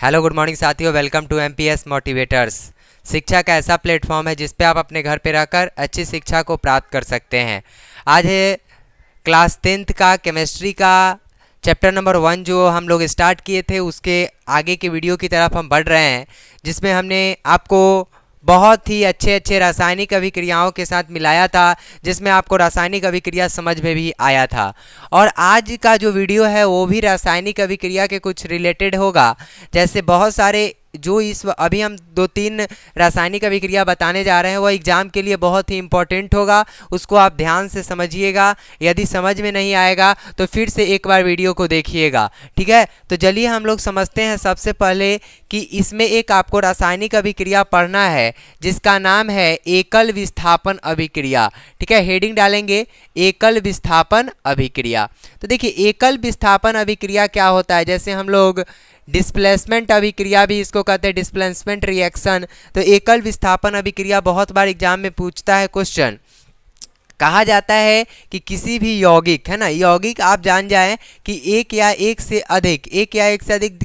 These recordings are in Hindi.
हेलो गुड मॉर्निंग साथियों, वेलकम टू एमपीएस मोटिवेटर्स। शिक्षा का ऐसा प्लेटफॉर्म है जिस पे आप अपने घर पे रहकर अच्छी शिक्षा को प्राप्त कर सकते हैं। आज है क्लास 10th का केमिस्ट्री का चैप्टर नंबर 1 जो हम लोग स्टार्ट किए थे, उसके आगे के वीडियो की तरफ हम बढ़ रहे हैं, जिसमें हमने आपको बहुत ही अच्छे अच्छे रासायनिक अभिक्रियाओं के साथ मिलाया था, जिसमें आपको रासायनिक अभिक्रिया समझ में भी आया था। और आज का जो वीडियो है वो भी रासायनिक अभिक्रिया के कुछ रिलेटेड होगा। जैसे बहुत सारे जो अभी हम 2-3 रासायनिक अभिक्रिया बताने जा रहे हैं, वह एग्ज़ाम के लिए बहुत ही इम्पोर्टेंट होगा। उसको आप ध्यान से समझिएगा। यदि समझ में नहीं आएगा तो फिर से एक बार वीडियो को देखिएगा, ठीक है। तो चलिए हम लोग समझते हैं सबसे पहले कि इसमें एक आपको रासायनिक अभिक्रिया पढ़ना है जिसका नाम है एकल विस्थापन अभिक्रिया, ठीक है। हेडिंग डालेंगे एकल विस्थापन अभिक्रिया। तो देखिए एकल विस्थापन अभिक्रिया क्या होता है। जैसे हम लोग डिस्प्लेसमेंट अभिक्रिया भी इसको कहते हैं, डिस्प्लेसमेंट रिएक्शन। तो एकल विस्थापन अभिक्रिया बहुत बार एग्जाम में पूछता है क्वेश्चन। कहा जाता है कि किसी भी यौगिक, है ना, यौगिक आप जान जाएं कि एक या एक से अधिक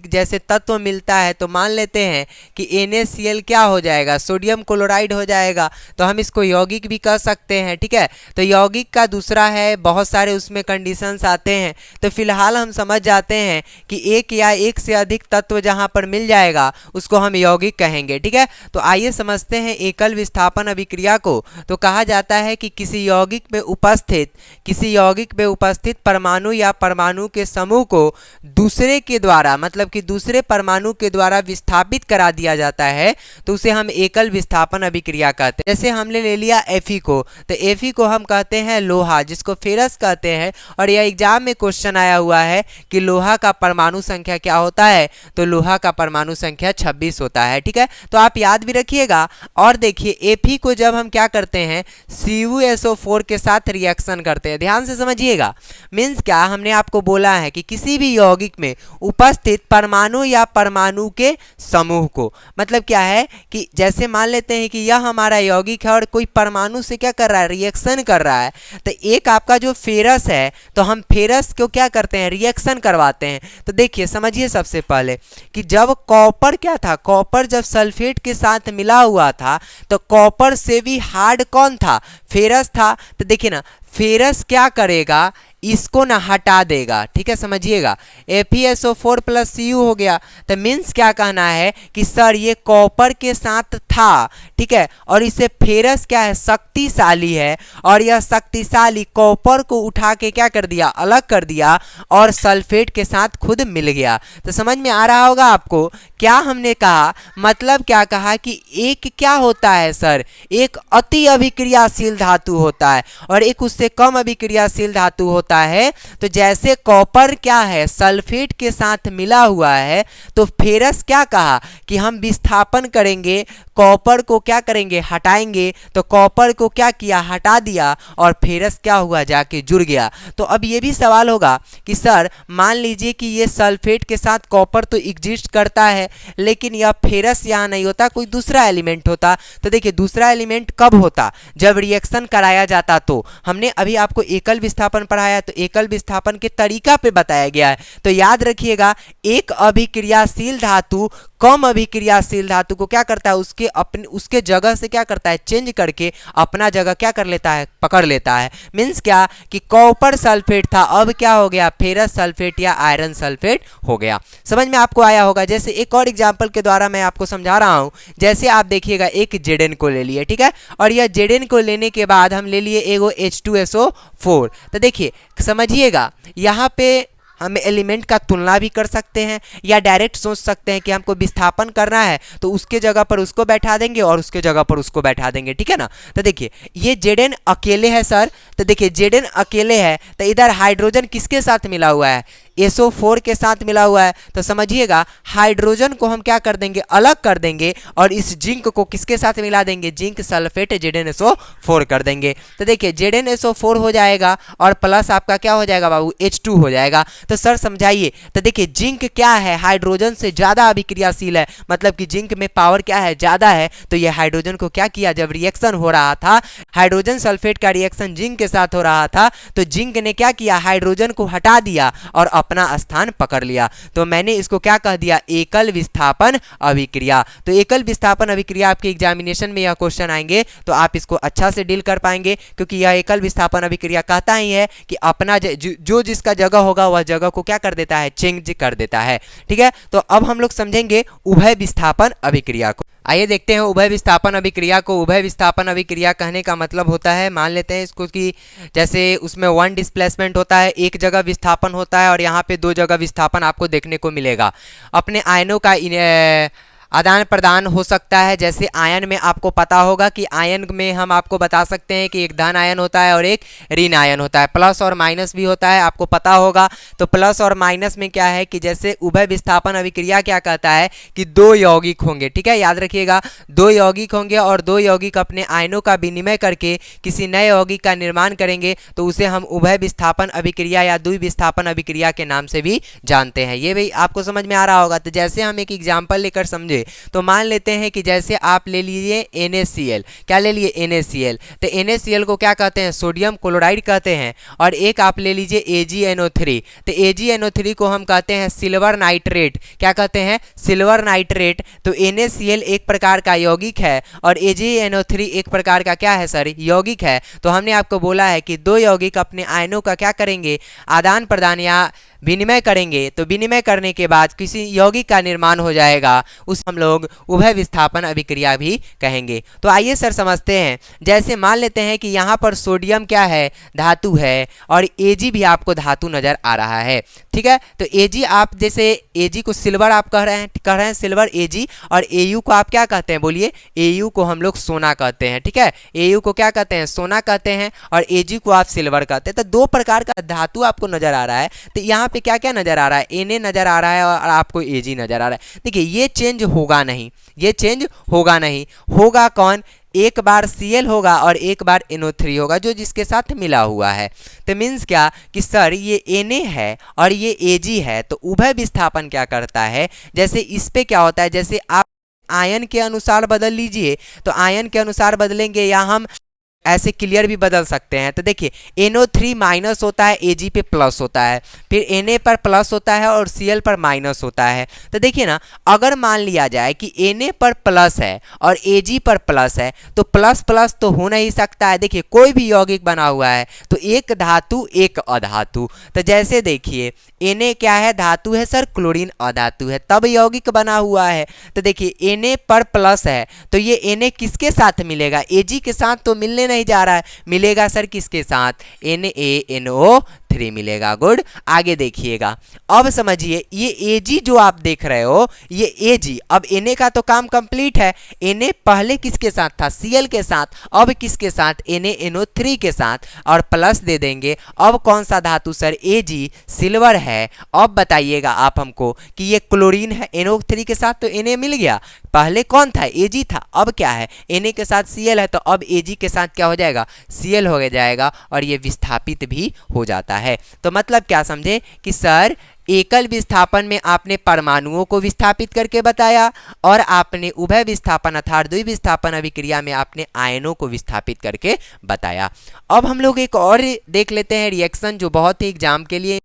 जैसे तत्व मिलता है, तो मान लेते हैं कि NaCl क्या हो जाएगा, सोडियम क्लोराइड हो जाएगा। तो हम इसको यौगिक भी कह सकते हैं, ठीक है। तो यौगिक का दूसरा है, बहुत सारे उसमें कंडीशंस आते हैं। तो फिलहाल हम समझ जाते हैं कि एक या एक से अधिक तत्व जहाँ पर मिल जाएगा उसको हम यौगिक कहेंगे, ठीक है। तो आइए समझते हैं एकल विस्थापन अभिक्रिया को। तो कहा जाता है कि किसी यौगिक में उपस्थित परमाणु या परमाणु के समूह को दूसरे के द्वारा, मतलब कि दूसरे परमाणु के द्वारा विस्थापित करा दिया जाता है, तो उसे हम एकल विस्थापन अभिक्रिया कहते हैं। जैसे हमने ले लिया Fe को, तो Fe को हम कहते हैं लोहा, जिसको फेरस कहते हैं। और यह एग्जाम में क्वेश्चन आया हुआ है कि लोहा का परमाणु संख्या क्या होता है। तो लोहा का परमाणु संख्या 26 होता है, ठीक है। तो आप याद भी रखिएगा। और देखिए Fe को जब हम क्या करते हैं, CuSO4 के साथ रिएक्शन करते हैं। ध्यान से समझिएगा। मीन्स क्या, हमने आपको बोला है कि किसी भी यौगिक में उपस्थित परमाणु या परमाणु के समूह को, मतलब क्या है कि जैसे मान लेते हैं कि यह हमारा यौगिक है और कोई परमाणु से क्या कर रहा है, रिएक्शन कर रहा है। तो एक आपका जो फेरस है, तो हम फेरस को क्या करते हैं, रिएक्शन करवाते हैं। तो देखिए समझिए सबसे पहले कि जब कॉपर क्या था, कॉपर जब सल्फेट के साथ मिला हुआ था, तो कॉपर से भी हार्ड कौन था, फेरस था। तो देखिए ना, फेरस क्या करेगा, इसको ना हटा देगा, ठीक है, समझिएगा। FeSO4 + Cu हो गया। तो मीन्स क्या कहना है कि सर ये कॉपर के साथ था, ठीक है, और इसे फेरस क्या है, शक्तिशाली है, और यह शक्तिशाली कॉपर को उठा के क्या कर दिया, अलग कर दिया, और सल्फेट के साथ खुद मिल गया। तो समझ में आ रहा होगा आपको क्या हमने कहा। मतलब क्या कहा कि एक क्या होता है सर, एक अति अभिक्रियाशील धातु होता है और एक उससे कम अभिक्रियाशील धातु होता है। तो जैसे कॉपर क्या है, सल्फेट के साथ मिला हुआ है, तो फेरस क्या कहा कि हम विस्थापन करेंगे, कॉपर को क्या करेंगे, हटाएंगे। तो कॉपर को क्या किया, हटा दिया, और फेरस क्या हुआ, जाके जुड़ गया। तो अब ये भी सवाल होगा कि सर मान लीजिए कि ये सल्फेट के साथ कॉपर तो एग्जिस्ट करता है, लेकिन यह फेरस यहाँ नहीं होता, कोई दूसरा एलिमेंट होता। तो देखिए दूसरा एलिमेंट कब होता, जब रिएक्शन कराया जाता। तो हमने अभी आपको एकल विस्थापन पढ़ाया, तो एकल विस्थापन के तरीका पे बताया गया है। तो याद रखिएगा, एक अभिक्रियाशील धातु कम अभिक्रियाशील धातु को क्या करता है, उसके जगह से क्या करता है, चेंज करके अपना जगह क्या कर लेता है, पकड़ लेता है। मीन्स क्या कि कॉपर सल्फेट था, अब क्या हो गया, फेरस सल्फेट या आयरन सल्फेट हो गया। समझ में आपको आया होगा। जैसे एक और एग्जांपल के द्वारा मैं आपको समझा रहा हूं। जैसे आप देखिएगा एक Zn को ले लिए, ठीक है, और यह Zn को लेने के बाद हम ले लिए एगो H2SO4। तो देखिए समझिएगा, यहाँ पे हम एलिमेंट का तुलना भी कर सकते हैं, या डायरेक्ट सोच सकते हैं कि हमको विस्थापन करना है तो उसके जगह पर उसको बैठा देंगे और उसके जगह पर उसको बैठा देंगे, ठीक है ना। तो देखिए ये Zn अकेले है सर। तो देखिए Zn अकेले है, तो इधर हाइड्रोजन किसके साथ मिला हुआ है, SO4 के साथ मिला हुआ है। तो समझिएगा हाइड्रोजन को हम क्या कर देंगे, अलग कर देंगे, और इस जिंक को किसके साथ मिला देंगे, जिंक सल्फेट ZnSO4 कर देंगे। तो देखिए ZnSO4 हो जाएगा और प्लस आपका क्या हो जाएगा बाबू, H2 हो जाएगा। तो सर समझाइए। तो देखिए जिंक क्या है, हाइड्रोजन से ज्यादा अभिक्रियाशील है, मतलब कि जिंक में पावर क्या है, ज्यादा है। तो ये हाइड्रोजन को क्या किया, जब रिएक्शन हो रहा था, हाइड्रोजन सल्फेट का रिएक्शन जिंक के साथ हो रहा था, तो जिंक ने क्या किया, हाइड्रोजन को हटा दिया और अपना स्थान पकड़ लिया। तो मैंने इसको क्या कह दिया, एकल विस्थापन अभिक्रिया। तो एकल विस्थापन अभिक्रिया आपके एग्जामिनेशन में यह क्वेश्चन आएंगे तो आप इसको अच्छा से डील कर पाएंगे, क्योंकि यह एकल विस्थापन अभिक्रिया कहता ही है कि अपना जो जिसका जगह होगा वह जगह को क्या कर देता है, चेंज कर देता है। ठीक है, तो अब हम लोग समझेंगे उभय विस्थापन अभिक्रिया को। आइए देखते हैं उभय विस्थापन अभिक्रिया को। उभय विस्थापन अभिक्रिया कहने का मतलब होता है, मान लेते हैं इसको कि जैसे उसमें वन डिस्प्लेसमेंट होता है, एक जगह विस्थापन होता है और यहाँ पे दो जगह विस्थापन आपको देखने को मिलेगा। अपने आयनों का आदान प्रदान हो सकता है। जैसे आयन में आपको पता होगा कि आयन में हम आपको बता सकते हैं कि एक धन आयन होता है और एक ऋण आयन होता है, प्लस और माइनस भी होता है, आपको पता होगा। तो प्लस और माइनस में क्या है कि जैसे उभय विस्थापन अभिक्रिया क्या कहता है कि दो यौगिक होंगे। ठीक है, याद रखिएगा, दो यौगिक होंगे और दो यौगिक अपने आयनों का विनिमय करके किसी नए यौगिक का निर्माण करेंगे तो उसे हम उभय विस्थापन अभिक्रिया या द्विविस्थापन अभिक्रिया के नाम से भी जानते हैं। ये भी आपको समझ में आ रहा होगा। तो जैसे हम एक एग्जाम्पल लेकर समझे तो मान लेते हैं कि जैसे आप ले लीजिए NaCl। क्या ले लिए, NaCl। तो NaCl को क्या कहते हैं, सोडियम क्लोराइड कहते हैं। और एक आप ले लीजिए AgNO3। तो AgNO3 को हम कहते हैं सिल्वर नाइट्रेट। क्या कहते हैं, सिल्वर नाइट्रेट। तो NaCl एक प्रकार का यौगिक है और AgNO3 एक प्रकार का क्या है सर, यौगिक है। तो हमने आपको बोला है कि दो यौगिक अपने आयनों का क्या करेंगे, आदान प्रदान या विनिमय करेंगे। तो विनिमय करने के बाद किसी यौगिक का निर्माण हो जाएगा, उस हम लोग उभय विस्थापन अभिक्रिया भी कहेंगे। तो आइए सर समझते हैं। जैसे मान लेते हैं कि यहाँ पर सोडियम क्या है, धातु है और Ag भी आपको धातु नजर आ रहा है। ठीक है, तो Ag आप जैसे Ag को सिल्वर आप कह रहे हैं सिल्वर Ag, और Au को आप क्या कहते हैं, बोलिए, Au को हम लोग सोना कहते हैं। ठीक है, Au को क्या कहते हैं, सोना कहते हैं, और Ag को आप सिल्वर कहते हैं। तो दो प्रकार का धातु आपको नजर आ रहा है। तो यहाँ पे क्या क्या नजर आ रहा है, Na नजर आ रहा है और आपको Ag नजर आ रहा है। देखिए ये चेंज होगा नहीं, ये चेंज होगा नहीं। होगा कौन, एक बार Cl होगा और एक बार NO3 होगा जो जिसके साथ मिला हुआ है। तो मीन्स क्या कि सर ये Na है और ये Ag है। तो उभय विस्थापन क्या करता है, जैसे इस पे क्या होता है, जैसे आप आयन के अनुसार बदल लीजिए तो आयन के अनुसार बदलेंगे या हम ऐसे क्लियर भी बदल सकते हैं। तो देखिए NO3 माइनस होता है, Ag पे प्लस होता है, फिर Na पर प्लस होता है और Cl पर माइनस होता है। तो देखिए ना, अगर मान लिया जाए कि Na पर प्लस है और Ag पर प्लस है तो प्लस प्लस तो हो नहीं सकता है। देखिए कोई भी यौगिक बना हुआ है तो एक धातु एक अधातु। तो जैसे देखिए Na क्या है, धातु है सर, क्लोरीन अधातु है, तब यौगिक बना हुआ है। तो देखिए Na पर प्लस है तो ये Na किसके साथ मिलेगा, Ag के साथ तो मिलने नहीं जा रहा है, मिलेगा सर किसके साथ, NaNO3 मिलेगा। गुड, आगे देखिएगा। अब समझिए ये Ag जो आप देख रहे हो ये Ag, अब Na का तो काम कंप्लीट है। Na पहले किसके साथ था, Cl के साथ, अब किसके साथ, NaNO3 के साथ, और प्लस दे देंगे। अब कौन सा धातु सर, Ag, सिल्वर है। अब बताइएगा आप हमको कि ये क्लोरीन है, NO3 के साथ तो Na मिल गया, पहले कौन था, Ag था, अब क्या है, Na के साथ Cl है, तो अब Ag के साथ क्या हो जाएगा, Cl हो जाएगा और ये विस्थापित भी हो जाता है। तो मतलब क्या समझे कि सर एकल विस्थापन में आपने परमाणुओं को विस्थापित करके बताया और आपने उभय विस्थापन अर्थात द्विविस्थापन अभिक्रिया में आपने आयनों को विस्थापित करके बताया। अब हम लोग एक और देख लेते हैं रिएक्शन जो बहुत ही एग्जाम के लिए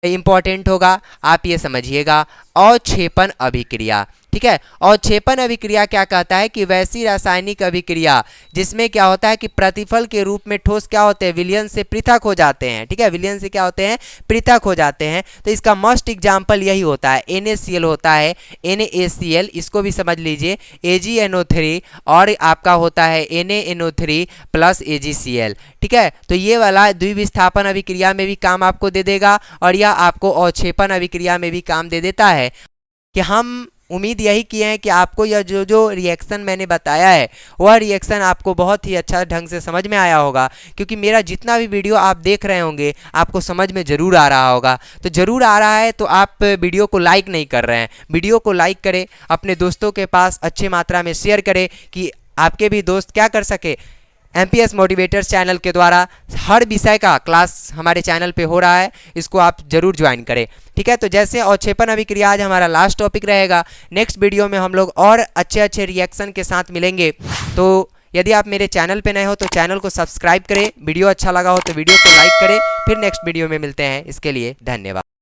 इंपॉर्टेंट होगा। आप ये समझिएगा, अवक्षेपण अभिक्रिया। ठीक है, अवक्षेपण अभिक्रिया क्या कहता है कि वैसी रासायनिक अभिक्रिया जिसमें क्या होता है कि प्रतिफल के रूप में ठोस क्या होते हैं, विलयन से पृथक हो जाते हैं। ठीक है, विलयन से क्या होते हैं, पृथक हो जाते हैं। तो इसका मस्ट एग्जाम्पल यही होता है, NaCl होता है, NaCl, इसको भी समझ लीजिए, AgNO3 और आपका होता है NaNO3 प्लस AgCl। ठीक है, तो ये वाला द्विविस्थापन अभिक्रिया में भी काम आपको दे देगा और यह आपको अवक्षेपण अभिक्रिया में भी काम दे देता है। कि हम उम्मीद यही किए हैं कि आपको यह जो रिएक्शन मैंने बताया है वह रिएक्शन आपको बहुत ही अच्छा ढंग से समझ में आया होगा, क्योंकि मेरा जितना भी वीडियो आप देख रहे होंगे आपको समझ में ज़रूर आ रहा होगा। तो ज़रूर आ रहा है तो आप वीडियो को लाइक नहीं कर रहे हैं, वीडियो को लाइक करें, अपने दोस्तों के पास अच्छी मात्रा में शेयर करें कि आपके भी दोस्त क्या कर सके। MPS मोटिवेटर्स चैनल के द्वारा हर विषय का क्लास हमारे चैनल पे हो रहा है, इसको आप जरूर ज्वाइन करें। ठीक है, तो जैसे अवक्षेपण अभिक्रिया आज हमारा लास्ट टॉपिक रहेगा। नेक्स्ट वीडियो में हम लोग और अच्छे रिएक्शन के साथ मिलेंगे। तो यदि आप मेरे चैनल पे नए हो तो चैनल को सब्सक्राइब करें, वीडियो अच्छा लगा हो तो वीडियो को लाइक करें। फिर नेक्स्ट वीडियो में मिलते हैं, इसके लिए धन्यवाद।